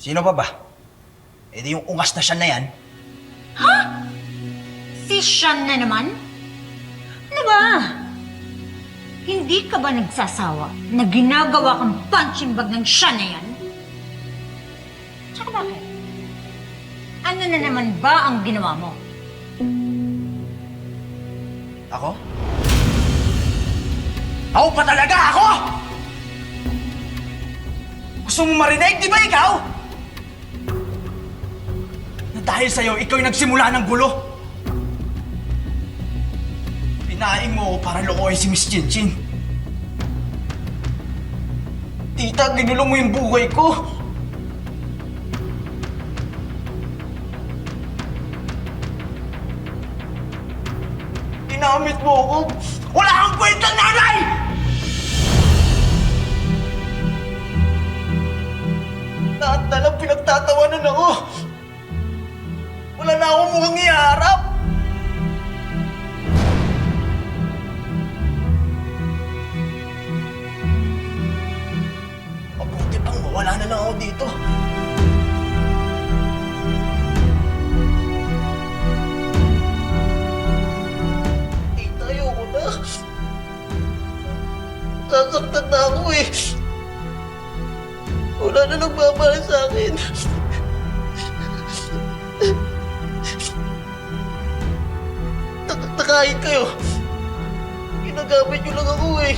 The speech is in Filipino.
Sino pa ba? Eh di yung ungas na siya na yan. Ha? Si Sean na naman? Ano ba? Hindi ka ba nagsasawa na ginagawa kang punching bag ng Sean na yan? Tsaka bakit? Ano na naman ba ang ginawa mo? Ako? Ako pa talaga ako! Gusto mo marinig, di ba ikaw? Na dahil sa'yo, ikaw yung nagsimula ng gulo. Pinaing mo ako para lokohin si Miss Chinchin. Tita, ginulo mo yung buhay ko. Ginamit mo ako. Wala kang kwentang nanay! Lahat na lang pinagtatawanan ako. Wala na akong mukhang iharap. Mabuti pang mawala na lang ako dito. Tita, ayoko na. Sasaktan na ako eh. Wala na nagmamahal sa akin. Nakahit kayo. Ginagamit niyo lang ako eh.